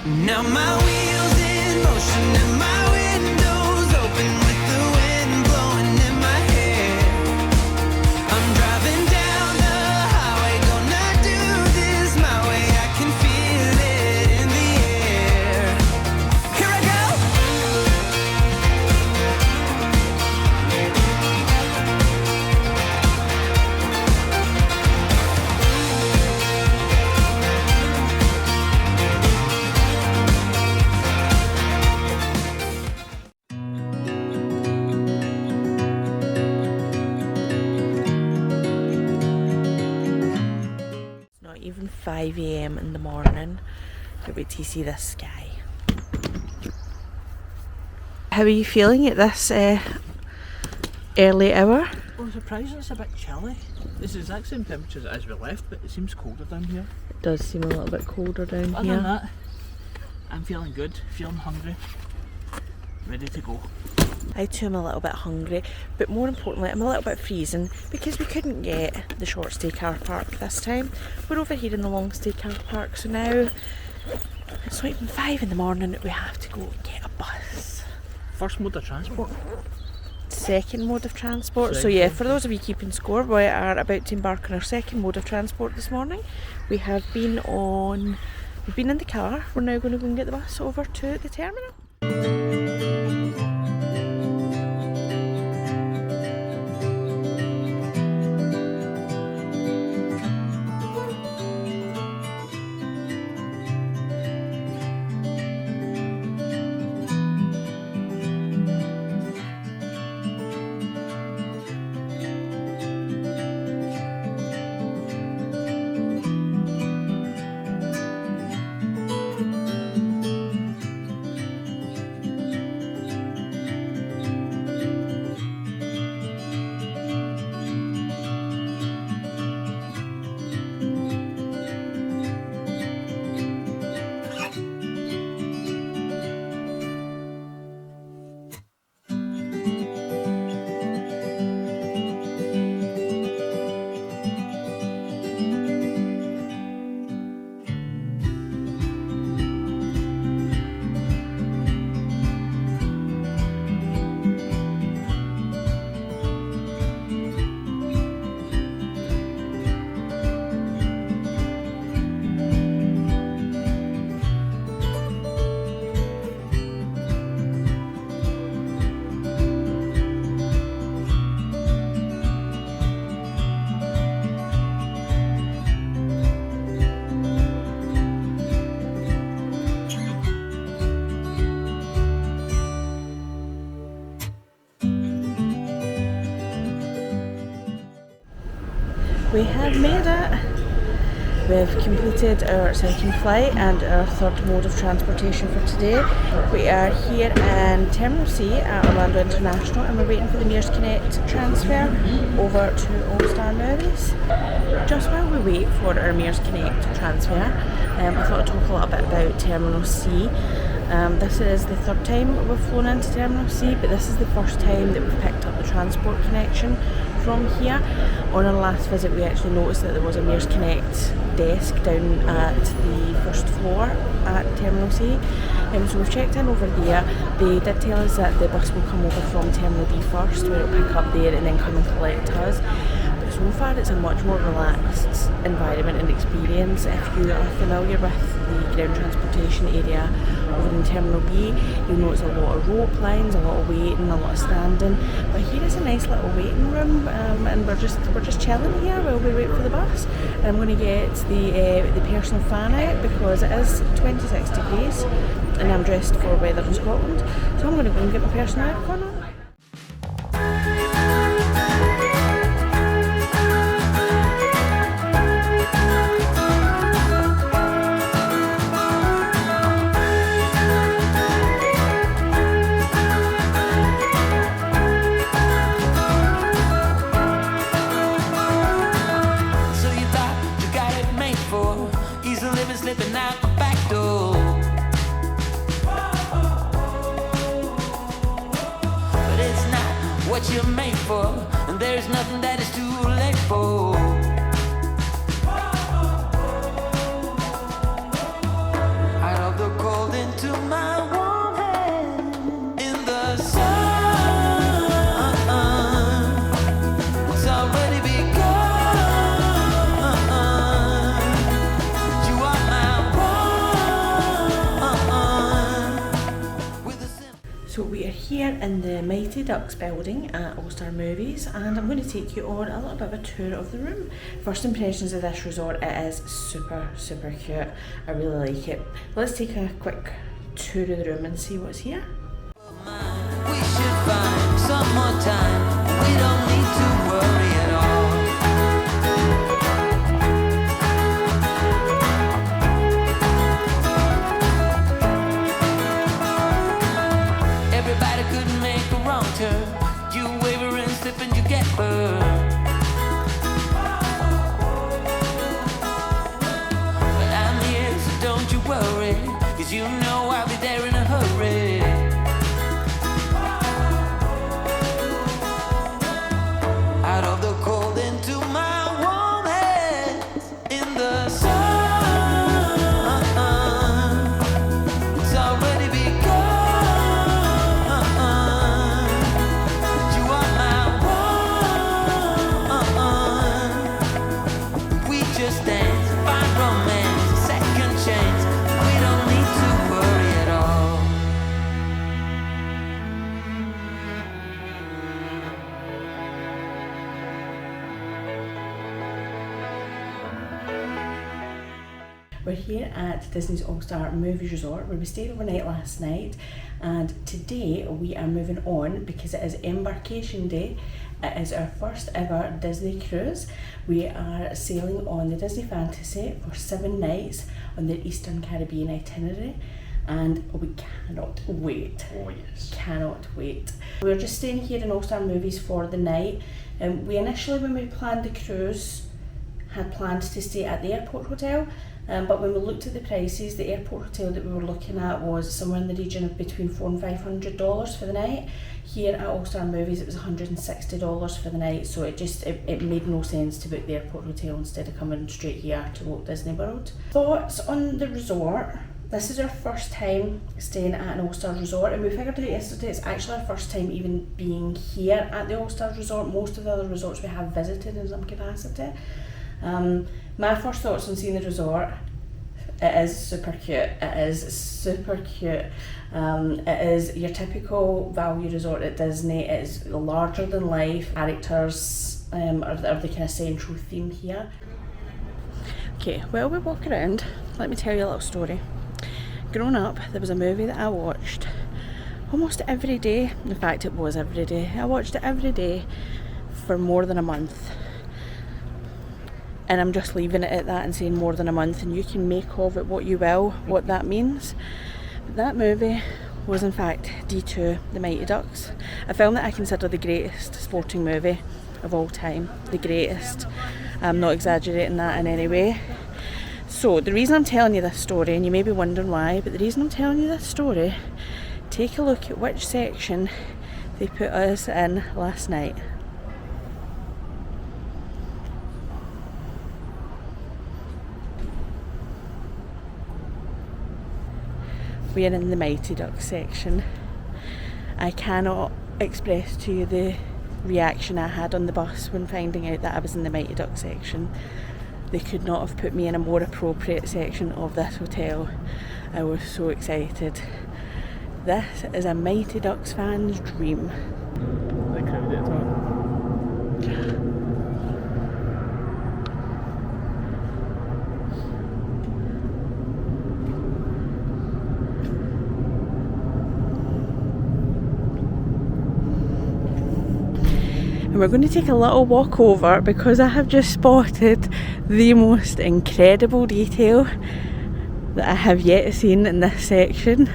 Now my wheels in motion and my windows open with the wind blowing in my hair. I'm driving down the highway, gonna do this my way. I can feel it in the air. Here I go. Not even 5 a.m. in the morning. Can't wait to see this sky. How are you feeling at this early hour? Well, surprisingly it's a bit chilly. It's the exact same temperature as we left, but it seems colder down here. It does seem a little bit colder down Other here. than that, I'm feeling good, feeling hungry, ready to go. I too am a little bit hungry, but more importantly I'm a little bit freezing because we couldn't get the short stay car park this time. We're over here in the long stay car park, so now it's not even 5 in the morning, we have to go get a bus. First mode of transport. Second mode of transport. So yeah, for those of you keeping score, we are about to embark on our second mode of transport this morning. We've been in the car, we're now going to go and get the bus over to the terminal. We have made it. We've completed our second flight and our third mode of transportation for today. We are here in Terminal C at Orlando International and we're waiting for the Mears Connect transfer over to All Star Movies. Just while we wait for our Mears Connect transfer, I thought I'd talk a little bit about Terminal C. This is the third time we've flown into Terminal C, but this is the first time that we've picked up the transport connection from here. On our last visit we actually noticed that there was a Mears Connect desk down at the first floor at Terminal C. So we've checked in over there. They did tell us that the bus will come over from Terminal B first, where it'll pick up there and then come and collect us. But so far it's a much more relaxed environment and experience. If you are familiar with the ground transportation area over in Terminal B, you'll notice a lot of rope lines, a lot of waiting, a lot of standing. But here is a nice little waiting room, and we're just chilling here while we wait for the bus. And I'm going to get the personal fan out because it is 26 degrees, and I'm dressed for weather in Scotland. So I'm going to go and get my personal aircon on. Slipping out the back door. But it's not what you're made for, and there's nothing that is too late for. Out of the cold here in the Mighty Ducks building at All Star Movies, and I'm going to take you on a little bit of a tour of the room. First impressions of this resort, it is super cute. I really like it. Let's take a quick tour of the room and see what's here. We should find some more time. We don't need to worry at all. Everybody could make a wrong turn. You waver and slip and you get burned. But I'm here, so don't you worry, 'cause you know I'll be there in a hurry. Out of the cold into my warm hands in the sun. It's already begun. You are my one. We just dance, find romance, a second chance. We don't need to worry at all. We're here at Disney's All-Star Movies Resort where we stayed overnight last night, and today we are moving on because it is Embarkation Day. It is our first ever Disney cruise. We are sailing on the Disney Fantasy for 7 nights on the Eastern Caribbean itinerary, and we cannot wait. Oh yes. Cannot wait. We're just staying here in All-Star Movies for the night. We initially, when we planned the cruise, had planned to stay at the airport hotel, but when we looked at the prices, the airport hotel that we were looking at was somewhere in the region of between $400 and $500 for the night. Here at All Star Movies it was $160 for the night, so it made no sense to book the airport hotel instead of coming straight here to Walt Disney World. Thoughts on the resort? This is our first time staying at an All-Star resort, and we figured out yesterday it's actually our first time even being here at the All-Star resort. Most of the other resorts we have visited in some capacity. My first thoughts on seeing the resort, it is super cute. It is super cute. It is your typical value resort at Disney. It is larger than life. Characters are the kind of central theme here. Okay, while we walk around, let me tell you a little story. Growing up, there was a movie that I watched almost every day. In fact, it was every day. I watched it every day for more than a month. And I'm just leaving it at that and saying more than a month, and you can make of it what you will, what that means. But that movie was in fact D2, The Mighty Ducks, a film that I consider the greatest sporting movie of all time. The greatest. I'm not exaggerating that in any way. So the reason I'm telling you this story, and you may be wondering why, but the reason I'm telling you this story, take a look at which section they put us in last night. We are in the Mighty Ducks section. I cannot express to you the reaction I had on the bus when finding out that I was in the Mighty Ducks section. They could not have put me in a more appropriate section of this hotel. I was so excited. This is a Mighty Ducks fan's dream. Are they crowded at all? And we're going to take a little walk over because I have just spotted the most incredible detail that I have yet seen in this section.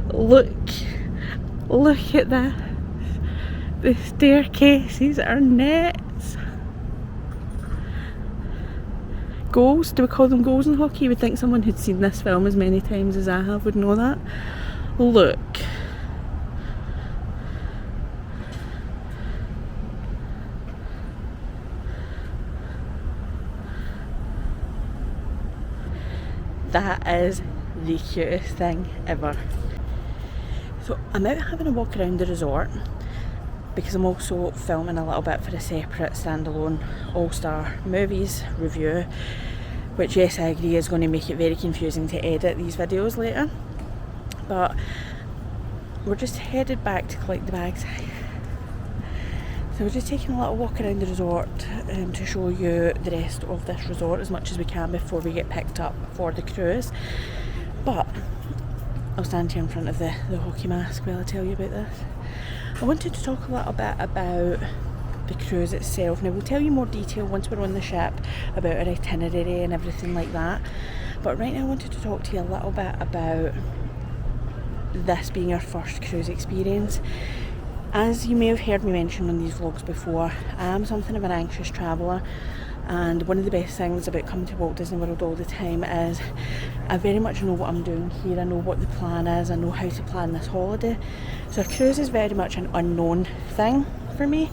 Look at this. The staircases are nets. Goals? Do we call them goals in hockey? You would think someone who'd seen this film as many times as I have would know that. Look. That is the cutest thing ever. So I'm out having a walk around the resort because I'm also filming a little bit for a separate standalone All-Star Movies review, which, yes, I agree is going to make it very confusing to edit these videos later. But we're just headed back to collect the bags. So we're just taking a little walk around the resort to show you the rest of this resort as much as we can before we get picked up for the cruise. But I'll stand here in front of the hockey mask while I tell you about this. I wanted to talk a little bit about the cruise itself. Now we'll tell you more detail once we're on the ship about our itinerary and everything like that. But right now I wanted to talk to you a little bit about this being our first cruise experience. As you may have heard me mention on these vlogs before, I am something of an anxious traveller, and one of the best things about coming to Walt Disney World all the time is I very much know what I'm doing here. I know what the plan is, I know how to plan this holiday. So a cruise is very much an unknown thing for me,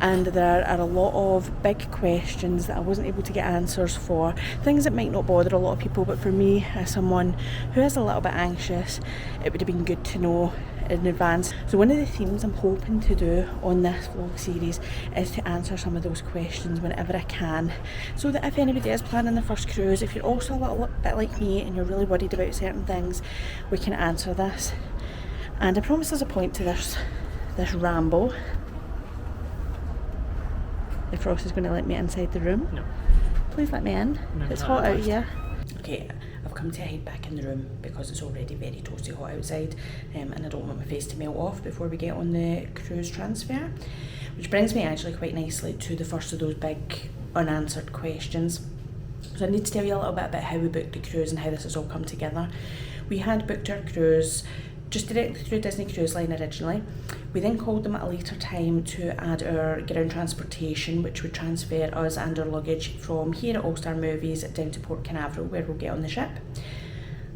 and there are a lot of big questions that I wasn't able to get answers for, things that might not bother a lot of people, but for me, as someone who is a little bit anxious, it would have been good to know in advance. So one of the themes I'm hoping to do on this vlog series is to answer some of those questions whenever I can, so that if anybody is planning their first cruise, if you're also a little bit like me and you're really worried about certain things, we can answer this. And I promise there's a point to this ramble. If Ross is going to let me inside the room. No. Please let me in. No, it's hot out here. Okay, I've come to hide back in the room because it's already very toasty hot outside, and I don't want my face to melt off before we get on the cruise transfer. Which brings me actually quite nicely to the first of those big unanswered questions. So I need to tell you a little bit about how we booked the cruise and how this has all come together. We had booked our cruise just directly through Disney Cruise Line originally. We then called them at a later time to add our ground transportation, which would transfer us and our luggage from here at All Star Movies down to Port Canaveral, where we'll get on the ship.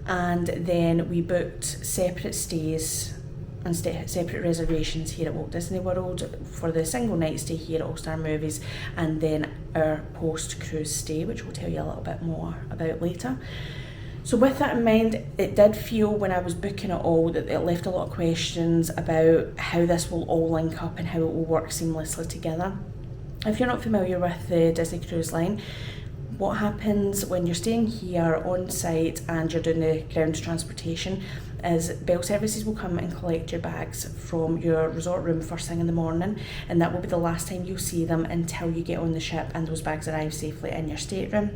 And then we booked separate stays and separate reservations here at Walt Disney World for the single night stay here at All Star Movies, and then our post-cruise stay, which we'll tell you a little bit more about later. So with that in mind, it did feel when I was booking it all that it left a lot of questions about how this will all link up and how it will work seamlessly together. If you're not familiar with the Disney Cruise Line, what happens when you're staying here on site and you're doing the ground transportation is Bell Services will come and collect your bags from your resort room first thing in the morning, and that will be the last time you'll see them until you get on the ship and those bags arrive safely in your stateroom.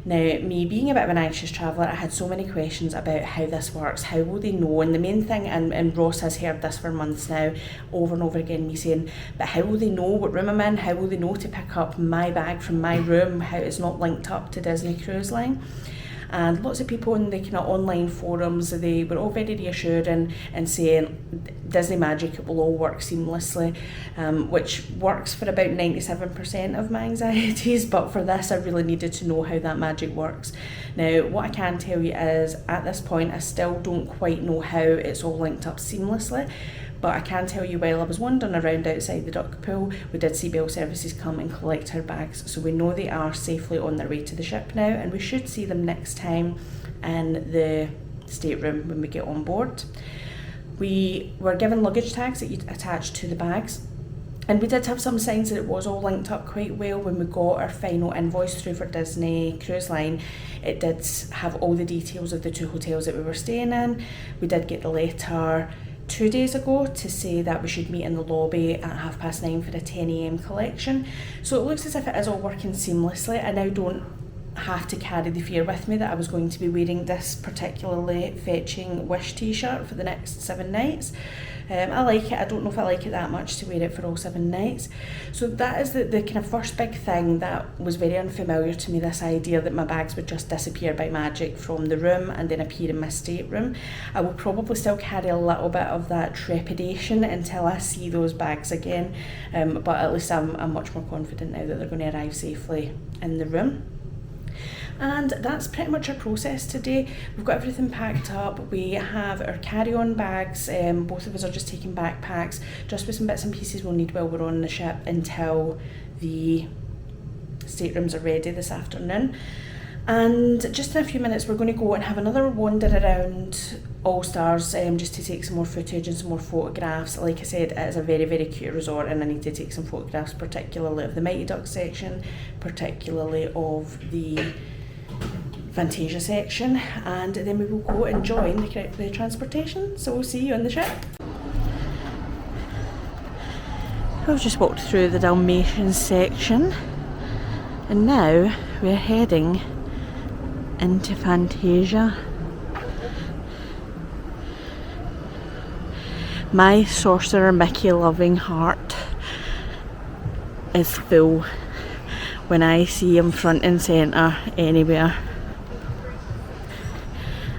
Now, me being a bit of an anxious traveller, I had so many questions about how this works, how will they know, and the main thing, and Ross has heard this for months now, over and over again, me saying, but how will they know what room I'm in, how will they know to pick up my bag from my room, how it's not linked up to Disney Cruise Line? And lots of people in the kind of online forums, they were all very reassuring and saying Disney Magic, it will all work seamlessly, which works for about 97% of my anxieties, but for this I really needed to know how that magic works. Now, what I can tell you is, at this point, I still don't quite know how it's all linked up seamlessly, but I can tell you while I was wandering around outside the duck pool, we did see Bell Services come and collect our bags, so we know they are safely on their way to the ship now, and we should see them next time in the stateroom when we get on board. We were given luggage tags that you attach to the bags, and we did have some signs that it was all linked up quite well. When we got our final invoice through for Disney Cruise Line, it did have all the details of the 2 hotels that we were staying in. We did get the letter 2 days ago to say that we should meet in the lobby at 9:30 for a 10 AM collection. So it looks as if it is all working seamlessly. I now don't have to carry the fear with me that I was going to be wearing this particularly fetching Wish t-shirt for the next 7 nights. I like it. I don't know if I like it that much to wear it for all 7 nights. So that is the kind of first big thing that was very unfamiliar to me, this idea that my bags would just disappear by magic from the room and then appear in my stateroom. I will probably still carry a little bit of that trepidation until I see those bags again, but at least I'm much more confident now that they're going to arrive safely in the room. And that's pretty much our process today. We've got everything packed up. We have our carry-on bags. Both of us are just taking backpacks, just with some bits and pieces we'll need while we're on the ship until the staterooms are ready this afternoon. And just in a few minutes we're going to go and have another wander around All Stars, just to take some more footage and some more photographs. Like I said, it is a very, very cute resort, and I need to take some photographs, particularly of the Mighty Ducks section, particularly of the Fantasia section, and then we will go and join the transportation. So we'll see you on the ship. We've just walked through the Dalmatian section and now we're heading into Fantasia. My Sorcerer Mickey loving heart is full when I see him front and centre anywhere.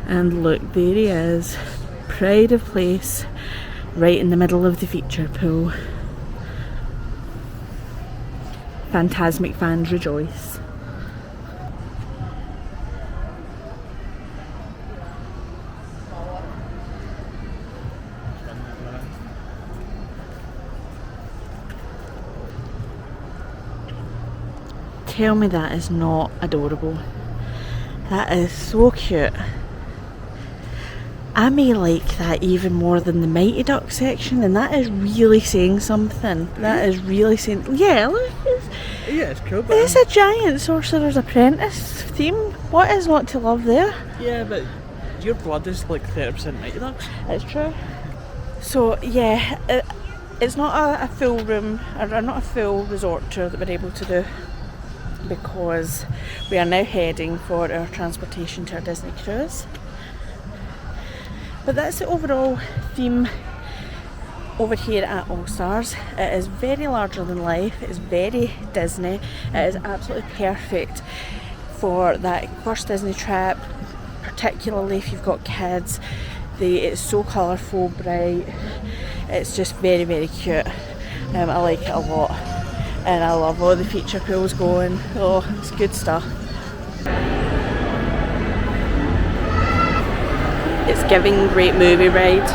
And look, there he is, pride of place, right in the middle of the feature pool. Phantasmic fans rejoice. Tell me that is not adorable. That is so cute. I may like that even more than the Mighty Duck section, and that is really saying something. That is really saying, yeah, look, it's cool, but it's a giant Sorcerer's Apprentice theme. What is not to love there? yeah, but your blood is like 30% Mighty Ducks. It's true. So yeah, it's not a full room, or not a full resort tour that we're able to do, because we are now heading for our transportation to our Disney cruise. But that's the overall theme over here at All Stars. It is very larger than life, it is very Disney, it is absolutely perfect for that first Disney trip, particularly if you've got kids. It's so colourful, bright, it's just very, very cute. I like it a lot, and I love all the feature pools going. Oh, it's good stuff. It's giving great movie ride.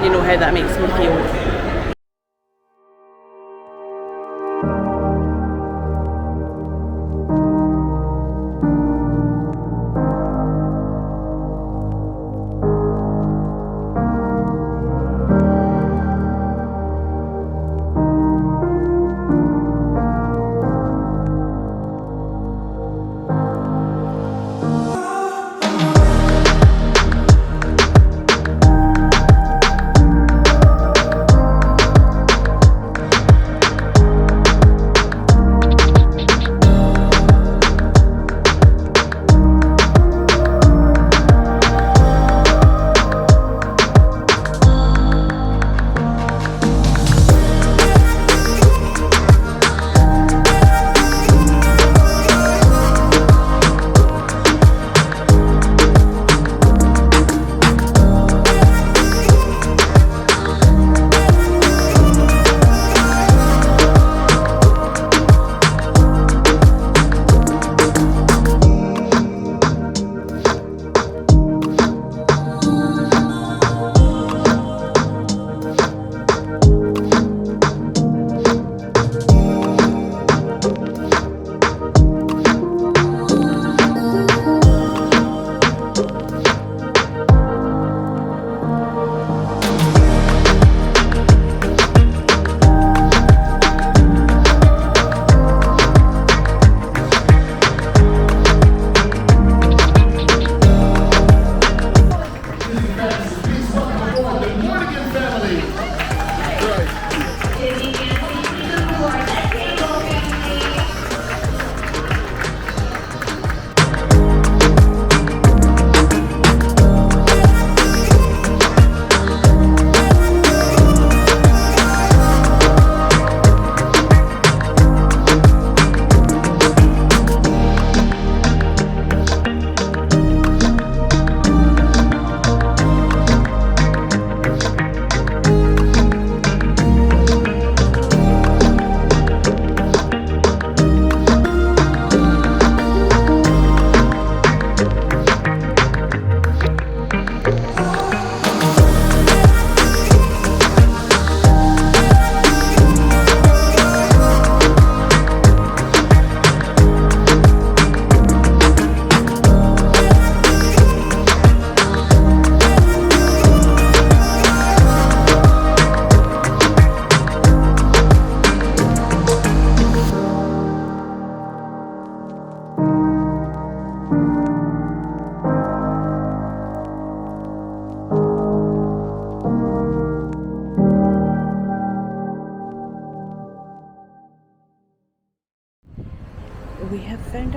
You know how that makes me feel.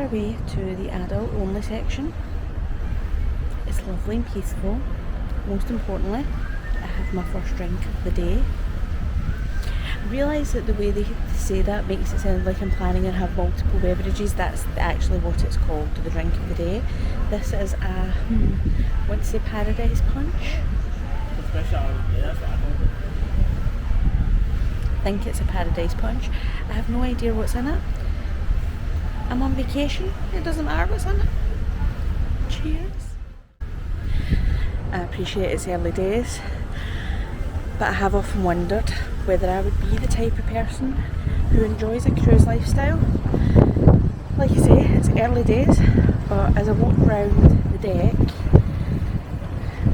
our way to the adult only section. It's lovely and peaceful. Most importantly, I have my first drink of the day. I realise that the way they say that makes it sound like I'm planning to have multiple beverages. That's actually what it's called, the drink of the day. This is a, I want to say Paradise Punch. I think it's a Paradise Punch. I have no idea what's in it. I'm on vacation, it doesn't matter what's in it. Cheers. I appreciate it's early days, but I have often wondered whether I would be the type of person who enjoys a cruise lifestyle. Like I say, it's early days, but as I walk around the deck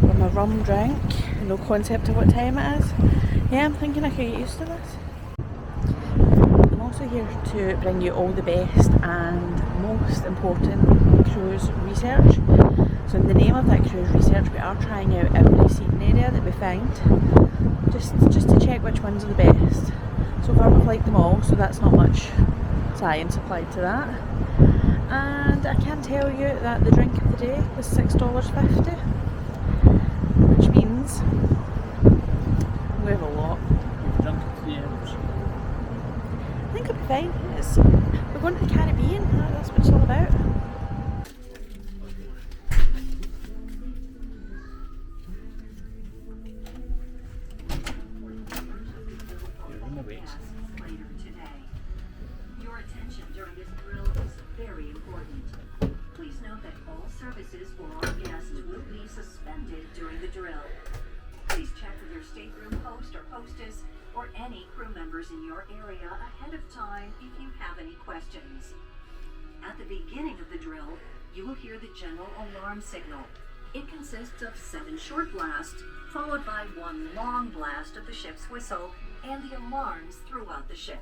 with my rum drink, no concept of what time it is, yeah, I'm thinking I could get used to this. I'm also here to bring you all the best and most important cruise research. So in the name of that cruise research, we are trying out every seating area that we find, just to check which ones are the best. So far we've liked them all, so that's not much science applied to that. And I can tell you that the drink of the day was $6.50, which means we have a lot. We've drunk it 3 hours. I think I'll be fine. We're going to the Caribbean, that's what it's all about. Later today. Your attention during this drill is very important. Please note that all services for our guests will be suspended during the drill. Please check with your stateroom host or hostess or any crew members in your area ahead of time if you have any questions. At the beginning of the drill, you will hear the general alarm signal. It consists of 7 short blasts, followed by 1 long blast of the ship's whistle and the alarms throughout the ship.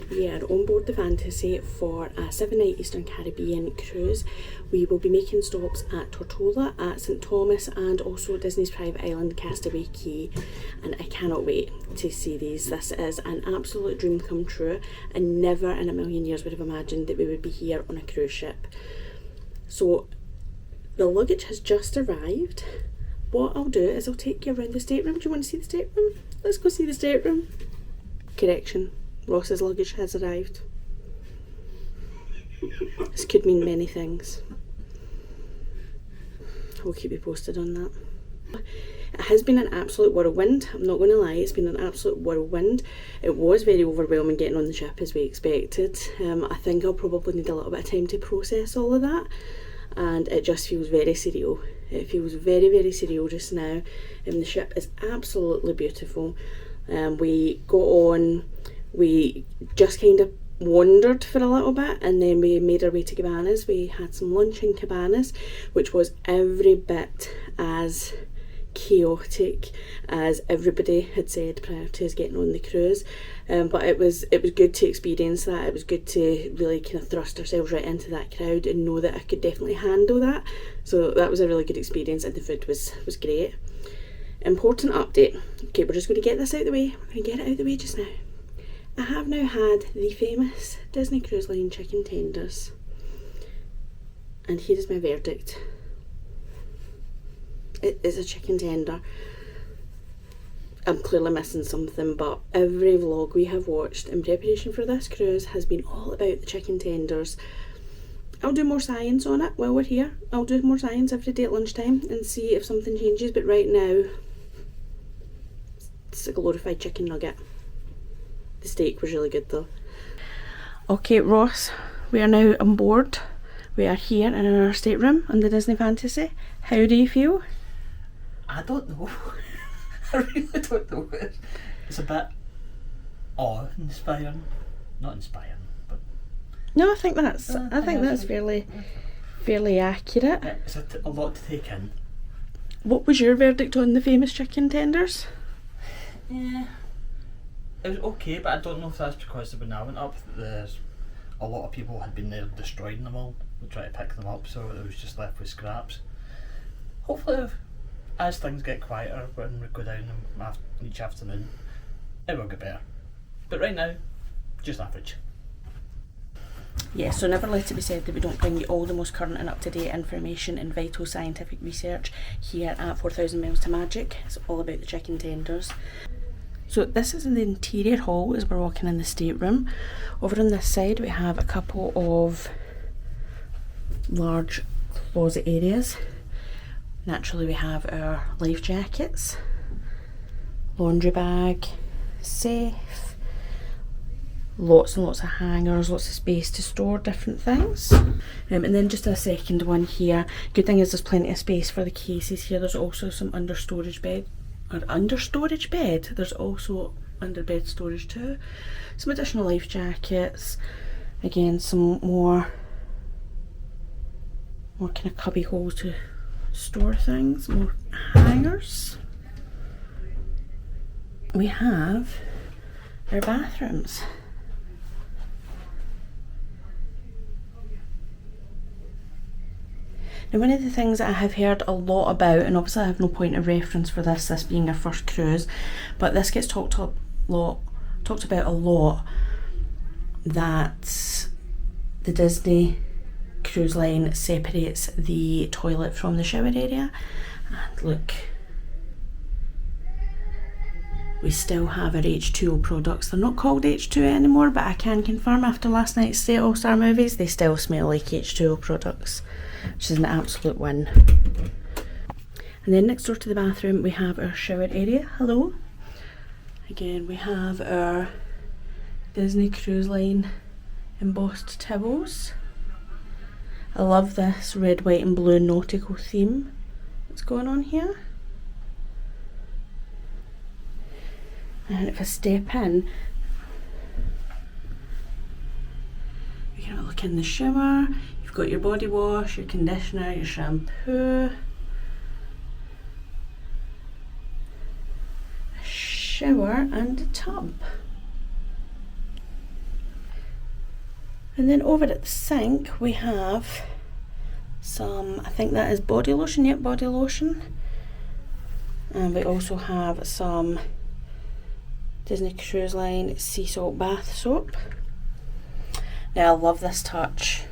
We are on board the Fantasy for a 7-night Eastern Caribbean cruise. We will be making stops at Tortola, at St Thomas, and also Disney's private island Castaway Cay, and I cannot wait to see these. This is an absolute dream come true, and never in a million years would have imagined that we would be here on a cruise ship. So the luggage has just arrived. What I'll do is I'll take you around the stateroom. Do you want to see the stateroom? Let's go see the stateroom. Correction. Ross's luggage has arrived. This could mean many things. We'll keep you posted on that. It has been an absolute whirlwind, I'm not going to lie, it's been an absolute whirlwind. It was very overwhelming getting on the ship as we expected. I think I'll probably need a little bit of time to process all of that, and it just feels very surreal. It feels very, very surreal just now. The ship is absolutely beautiful. We got on, we just kind of wandered for a little bit, and then we made our way to Cabanas. We had some lunch in Cabanas, which was every bit as chaotic as everybody had said prior to us getting on the cruise, but it was good to experience that. It was good to really kind of thrust ourselves right into that crowd and know that I could definitely handle that. So that was a really good experience, and the food was great. Important update. Okay, we're just going to get this out of the way. We're going to get it out of the way just now. I have now had the famous Disney Cruise Line chicken tenders, and here is my verdict. It is a chicken tender. I'm clearly missing something, but every vlog we have watched in preparation for this cruise has been all about the chicken tenders. I'll do more science on it while we're here. I'll do more science every day at lunchtime and see if something changes, but right now it's a glorified chicken nugget. The steak was really good though. Okay, Ross, we are now on board. We are here in our stateroom on the Disney Fantasy. How do you feel? I don't know. I really don't know. It's a bit awe-inspiring. Not inspiring, but... No, I think that's fairly accurate. It's a lot to take in. What was your verdict on the famous chicken tenders? Yeah. It was okay, but I don't know if that's because when I went up, the a lot of people had been there destroying them all and trying to pick them up, so it was just left with scraps. Hopefully, as things get quieter when we go down them each afternoon, it will get better. But right now, just average. Yeah, so never let it be said that we don't bring you all the most current and up-to-date information and vital scientific research here at 4,000 Miles to Magic. It's all about the chicken tenders. So this is in the interior hall as we're walking in the stateroom. Over on this side we have a couple of large closet areas. Naturally we have our life jackets, laundry bag, safe, lots and lots of hangers, lots of space to store different things. And then just a second one here. Good thing is there's plenty of space for the cases here. There's also some under storage bed. There's also under bed storage too. Some additional life jackets. Again, some more kind of cubby holes to store things. More hangers. We have our bathrooms. Now, one of the things that I have heard a lot about, and obviously I have no point of reference for this being our first cruise, but this gets talked about a lot, that the Disney Cruise Line separates the toilet from the shower area. And look, we still have our H2O products. They're not called H2O anymore, but I can confirm after last night's stay at All Star Movies, they still smell like H2O products, which is an absolute win. And then next door to the bathroom we have our shower area. Hello. Again, we have our Disney Cruise Line embossed towels. I love this red, white and blue nautical theme that's going on here. And if I step in, we can have a look in the shower. You've got your body wash, your conditioner, your shampoo, a shower and a tub. And then over at the sink we have some, I think that is body lotion, yep, body lotion. And we also have some Disney Cruise Line sea salt bath soap. Now I love this touch.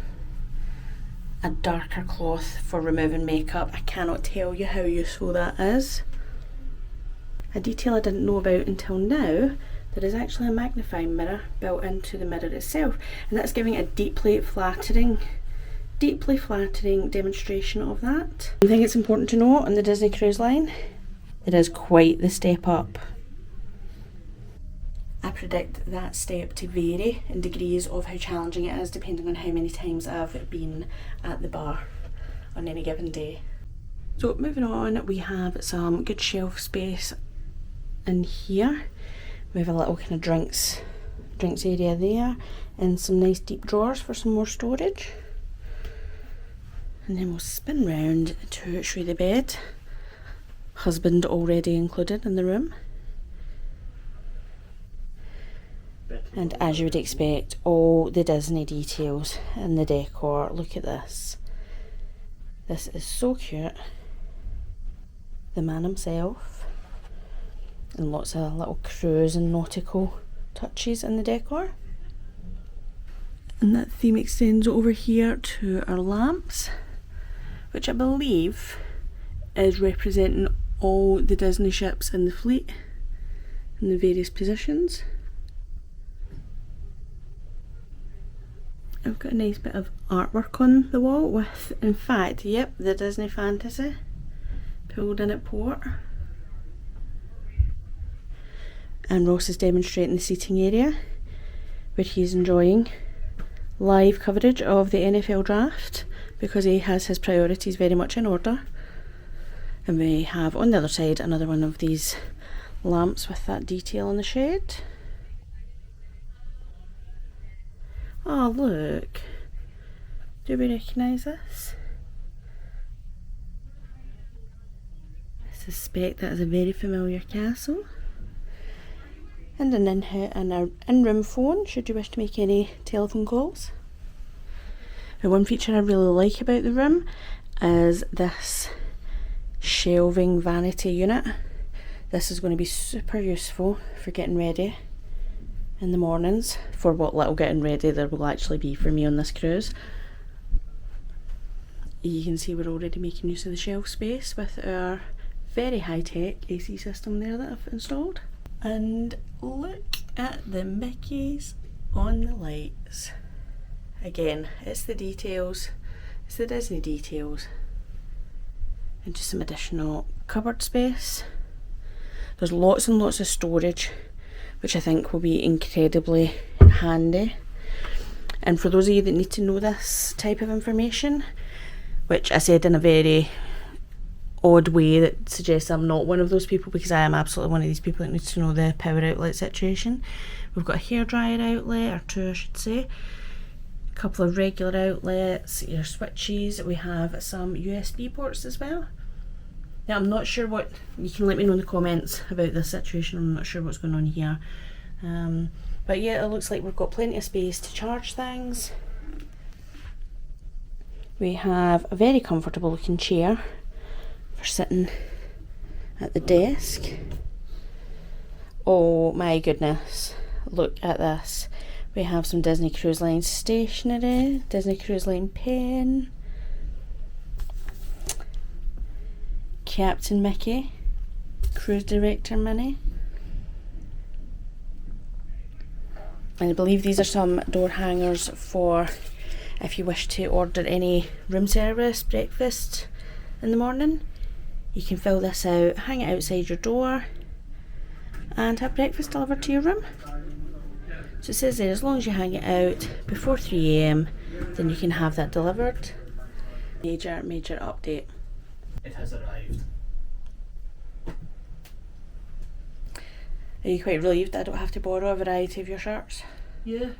A darker cloth for removing makeup. I cannot tell you how useful that is. A detail I didn't know about until now, there is actually a magnifying mirror built into the mirror itself, and that's giving a deeply flattering demonstration of that. I think it's important to note on the Disney Cruise Line, it is quite the step up. I predict that step to vary in degrees of how challenging it is depending on how many times I've been at the bar on any given day. So moving on, we have some good shelf space in here. We have a little kind of drinks area there and some nice deep drawers for some more storage. And then we'll spin round to show you the bed. Husband already included in the room. And as you would expect, all the Disney details in the decor. Look at this. This is so cute. The man himself. And lots of little cruise and nautical touches in the decor. And that theme extends over here to our lamps, which I believe is representing all the Disney ships in the fleet in the various positions. I've got a nice bit of artwork on the wall with, in fact, yep, the Disney Fantasy pulled in at port. And Ross is demonstrating the seating area where he's enjoying live coverage of the NFL draft because he has his priorities very much in order. And we have on the other side another one of these lamps with that detail on the shade. Oh look, do we recognise this? I suspect that is a very familiar castle. And an in-room phone should you wish to make any telephone calls. The one feature I really like about the room is this shelving vanity unit. This is going to be super useful for getting ready in the mornings, for what little getting ready there will actually be for me on this cruise. You can see we're already making use of the shelf space with our very high-tech AC system there that I've installed. And look at the Mickeys on the lights. Again, it's the details, it's the Disney details. And just some additional cupboard space. There's lots and lots of storage, which I think will be incredibly handy. And for those of you that need to know this type of information, which I said in a very odd way that suggests I'm not one of those people, because I am absolutely one of these people that needs to know the power outlet situation. We've got a hairdryer outlet, or two I should say, a couple of regular outlets, your switches. We have some USB ports as well. Now I'm not sure what, you can let me know in the comments about this situation, I'm not sure what's going on here. But yeah, it looks like we've got plenty of space to charge things. We have a very comfortable looking chair for sitting at the desk. Oh my goodness, look at this. We have some Disney Cruise Line stationery, Disney Cruise Line pen, Captain Mickey, Cruise Director Mini. And I believe these are some door hangers for if you wish to order any room service, breakfast in the morning. You can fill this out, hang it outside your door, and have breakfast delivered to your room. So it says there, as long as you hang it out before 3 AM, then you can have that delivered. Major update. It has arrived. Are you quite relieved that I don't have to borrow a variety of your shirts? Yeah,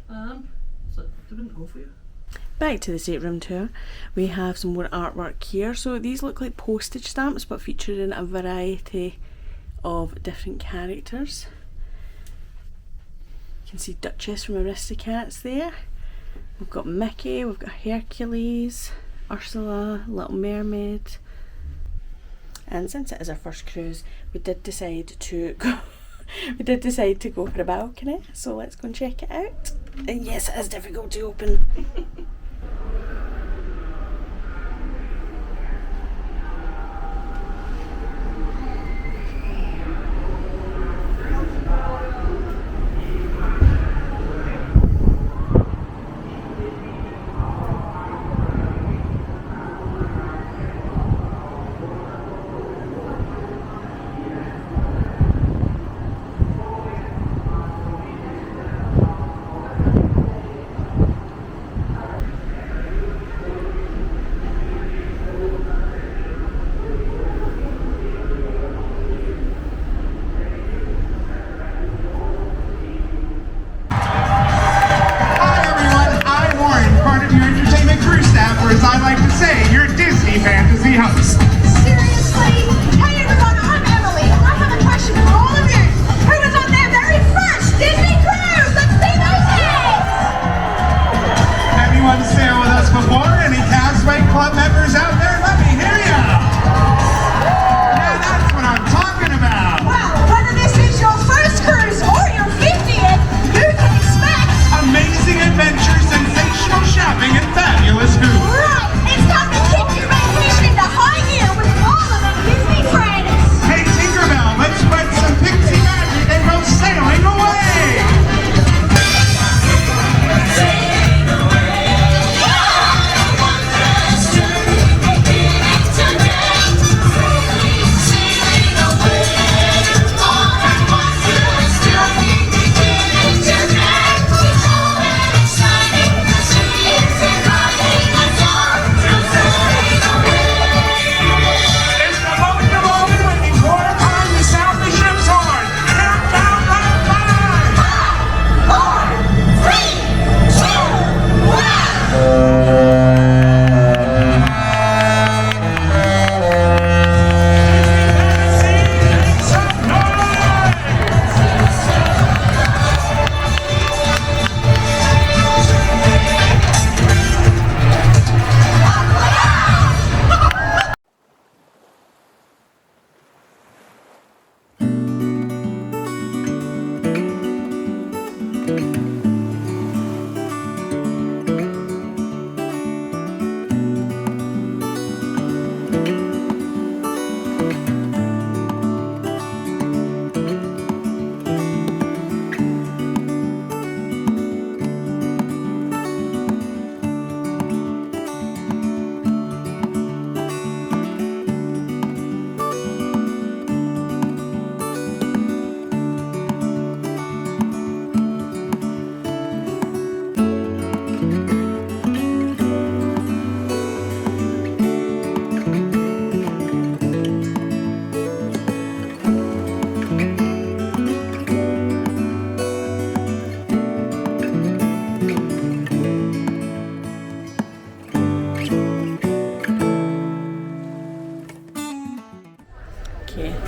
I am. So they wouldn't go for you. Back to the stateroom tour. We have some more artwork here. So these look like postage stamps, but featuring a variety of different characters. You can see Duchess from Aristocats there. We've got Mickey, we've got Hercules, Ursula, Little Mermaid. And since it is our first cruise, we did decide to go for a balcony, so let's go and check it out. And yes, it is difficult to open.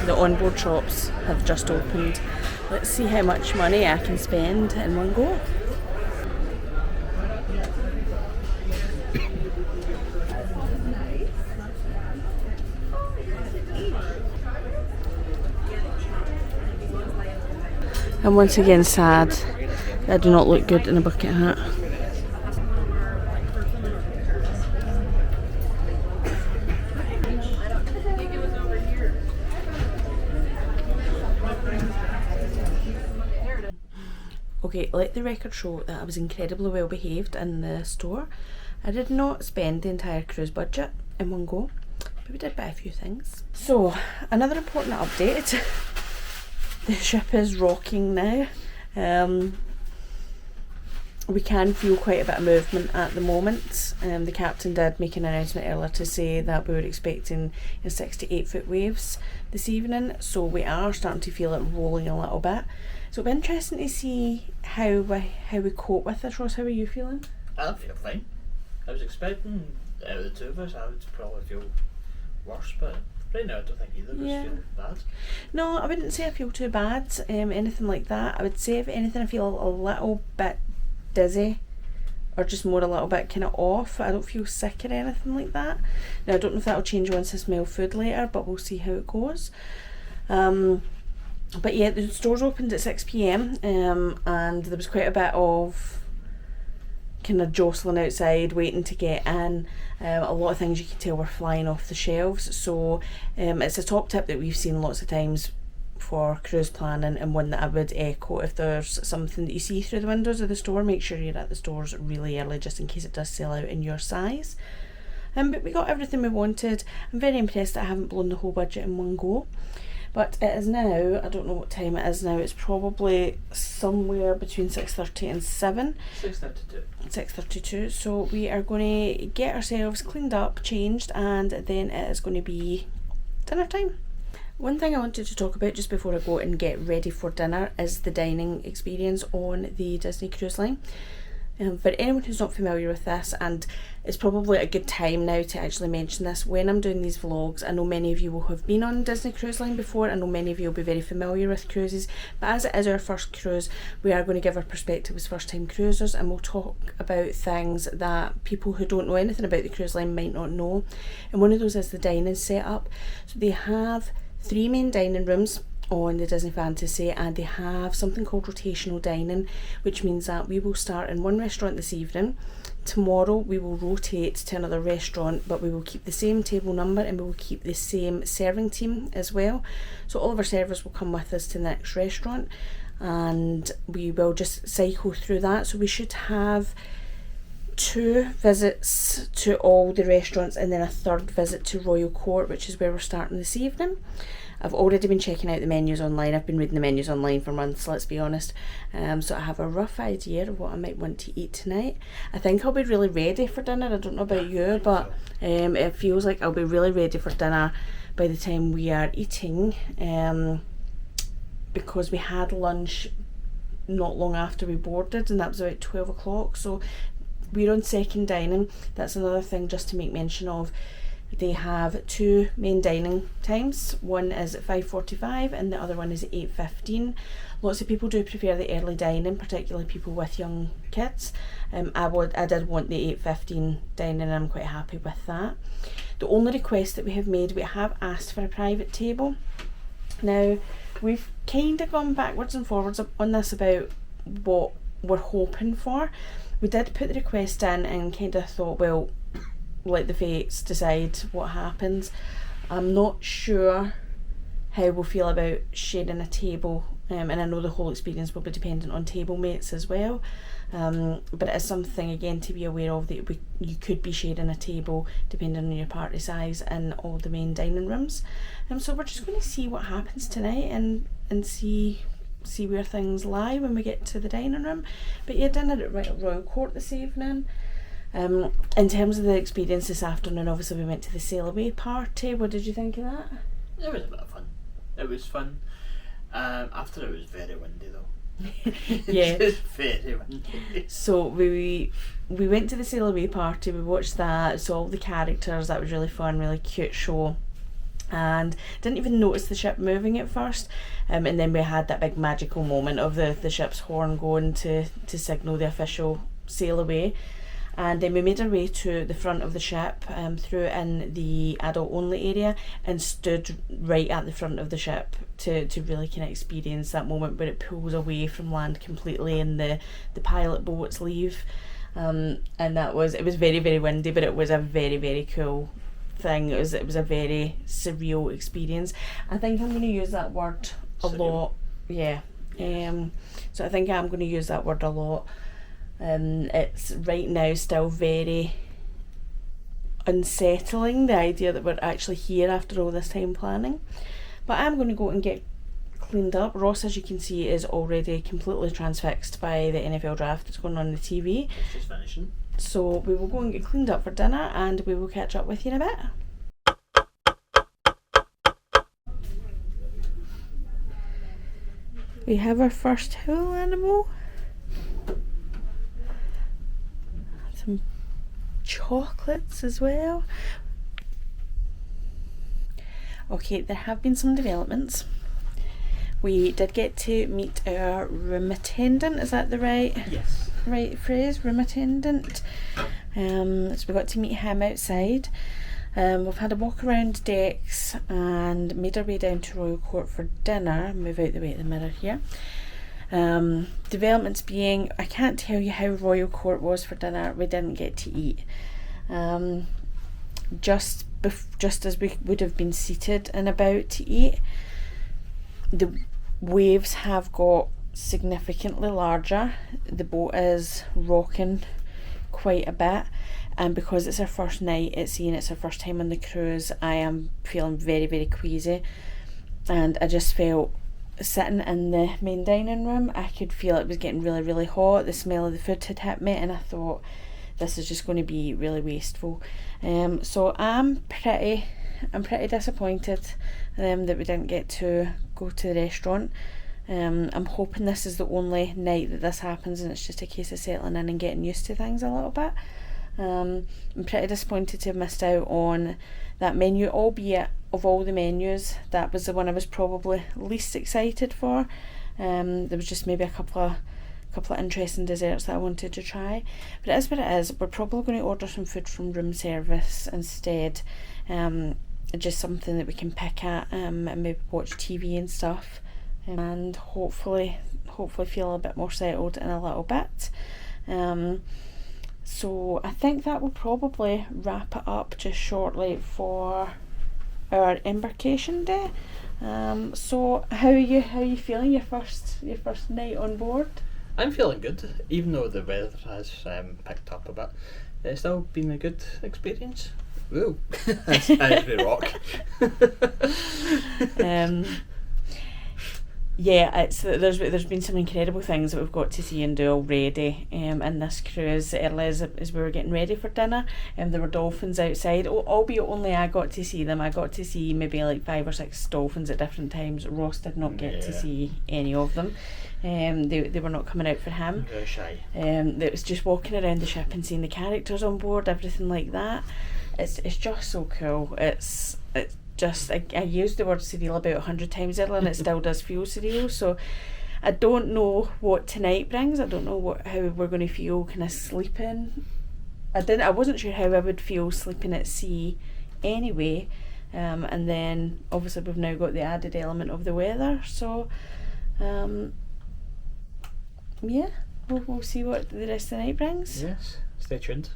the onboard shops have just opened. Let's see how much money I can spend in one go. I'm once again sad that I do not look good in a bucket hat. Okay, let the record show that I was incredibly well behaved in the store. I did not spend the entire cruise budget in one go, but we did buy a few things. So, another important update. The ship is rocking now. We can feel quite a bit of movement at the moment. The captain did make an announcement earlier to say that we were expecting 6 to 8 foot waves this evening, so we are starting to feel it rolling a little bit. So it'll be interesting to see how we cope with this. Ross, how are you feeling? I feel fine. I was expecting out of the two of us I would probably feel worse, but right now I don't think either of us feel bad. No, I wouldn't say I feel too bad, anything like that. I would say if anything I feel a little bit dizzy or just more a little bit kind of off. I don't feel sick or anything like that. Now I don't know if that'll change once I smell food later, but we'll see how it goes. But yeah, the stores opened at 6 p.m. And there was quite a bit of kind of jostling outside, waiting to get in. A lot of things you could tell were flying off the shelves. So it's a top tip that we've seen lots of times for cruise planning, and one that I would echo. If there's something that you see through the windows of the store, make sure you're at the stores really early, just in case it does sell out in your size. But we got everything we wanted. I'm very impressed that I haven't blown the whole budget in one go. But it is now, I don't know what time it is now, it's probably somewhere between 6:30 and 7. 6:32. 6:32. So we are going to get ourselves cleaned up, changed, and then it is going to be dinner time. One thing I wanted to talk about just before I go and get ready for dinner is the dining experience on the Disney Cruise Line. For anyone who's not familiar with this, and it's probably a good time now to actually mention this when I'm doing these vlogs. I know many of you will have been on Disney Cruise Line before. I know many of you will be very familiar with cruises, but as it is our first cruise, we are going to give our perspective as first time cruisers, and we'll talk about things that people who don't know anything about the cruise line might not know. And one of those is the dining setup. So they have 3 main dining rooms on the Disney Fantasy, and they have something called rotational dining, which means that we will start in one restaurant this evening. Tomorrow we will rotate to another restaurant, but we will keep the same table number and we will keep the same serving team as well. So all of our servers will come with us to the next restaurant, and we will just cycle through that. So we should have 2 visits to all the restaurants and then a 3rd visit to Royal Court, which is where we're starting this evening. I've already been checking out the menus online. I've been reading the menus online for months, let's be honest. So I have a rough idea of what I might want to eat tonight. I think I'll be really ready for dinner. I don't know about you, but it feels like I'll be really ready for dinner by the time we are eating, because we had lunch not long after we boarded, and that was about 12 o'clock. So we're on second dining. That's another thing just to make mention of. They have 2 main dining times. One is at 5:45 and the other one is at 8:15. Lots of people do prefer the early dining, particularly people with young kids. I did want the 8:15 dining, and I'm quite happy with that. The only request that we have made, we have asked for a private table. Now, we've kind of gone backwards and forwards on this about what we're hoping for. We did put the request in and kind of thought, well, let the fates decide what happens. I'm not sure how we'll feel about sharing a table, and I know the whole experience will be dependent on table mates as well, but it is something again to be aware of, that you could be sharing a table depending on your party size in all the main dining rooms. So we're just going to see what happens tonight and see where things lie when we get to the dining room. But yeah, dinner at Royal Court this evening. In terms of the experience this afternoon, obviously we went to the sail away party. What did you think of that? It was a bit of fun. It was fun. After it was very windy though. Yeah. Just very windy. So we went to the sail away party, we watched that, saw all the characters. That was really fun, really cute show. and didn't even notice the ship moving at first, and then we had that big magical moment of the ship's horn going to signal the official sail away. And then we made our way to the front of the ship, threw in the adult only area, and stood right at the front of the ship to really kind of experience that moment where it pulls away from land completely and the pilot boats leave. And it was very, very windy, but it was a very, very cool thing. It was a very surreal experience. I think I'm going to use that word a lot. Yeah. So I think I'm going to use that word a lot. It's right now still very unsettling, the idea that we're actually here after all this time planning. But I'm going to go and get cleaned up. Ross, as you can see, is already completely transfixed by the NFL draft that's going on the TV. It's just finishing. So we will go and get cleaned up for dinner, and we will catch up with you in a bit. We have our first whole animal. Some chocolates as well. Okay, there have been some developments. We did get to meet our room attendant. Is that the right phrase? Room attendant. So we got to meet him outside. We've had a walk around decks and made our way down to Royal Court for dinner. Move out the way of the mirror here. Developments being, I can't tell you how Royal Court was for dinner. We didn't get to eat. Just as we would have been seated and about to eat, the waves have got significantly larger. The boat is rocking quite a bit, and because it's our first night at sea and it's our first time on the cruise, I am feeling very, very queasy. And I just felt, sitting in the main dining room, I could feel it was getting really, really hot. The smell of the food had hit me, and I thought, this is just going to be really wasteful. So I'm pretty disappointed that we didn't get to go to the restaurant. I'm hoping this is the only night that this happens, and it's just a case of settling in and getting used to things a little bit. I'm pretty disappointed to have missed out on that menu, albeit of all the menus, that was the one I was probably least excited for. There was just maybe a couple of interesting desserts that I wanted to try, but it is what it is. We're probably going to order some food from room service instead, just something that we can pick at, and maybe watch TV and stuff, and hopefully feel a bit more settled in a little bit. So I think that will probably wrap it up just shortly for our embarkation day. So how are you feeling your first night on board? I'm feeling good, even though the weather has picked up a bit. It's still been a good experience. Woo! As we rock. Yeah, there's been some incredible things that we've got to see and do already in this cruise. Early as we were getting ready for dinner, there were dolphins outside, albeit only I got to see them. I got to see maybe like 5 or 6 dolphins at different times. Ross did not get to see any of them. They were not coming out for him. Very shy. It was just walking around the ship and seeing the characters on board, everything like that. It's just so cool. It's just, I used the word surreal about 100 times earlier, and it still does feel surreal. So I don't know what tonight brings. I don't know how we're going to feel kind of sleeping. I wasn't sure how I would feel sleeping at sea anyway, and then obviously we've now got the added element of the weather. So yeah, we'll see what the rest of the night brings. Yes, stay tuned.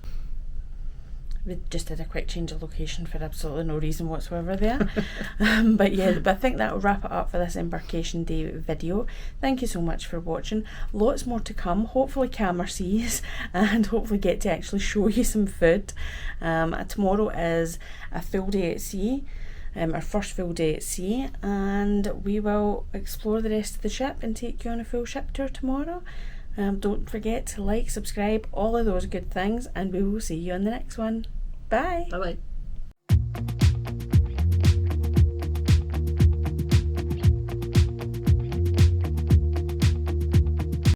We just did a quick change of location for absolutely no reason whatsoever there. But I think that will wrap it up for this embarkation day video. Thank you so much for watching. Lots more to come, hopefully calmer seas, and hopefully get to actually show you some food. Tomorrow is a full day at sea, our first full day at sea, and we will explore the rest of the ship and take you on a full ship tour tomorrow. Don't forget to like, subscribe, all of those good things, and we will see you on the next one. Bye. Bye bye.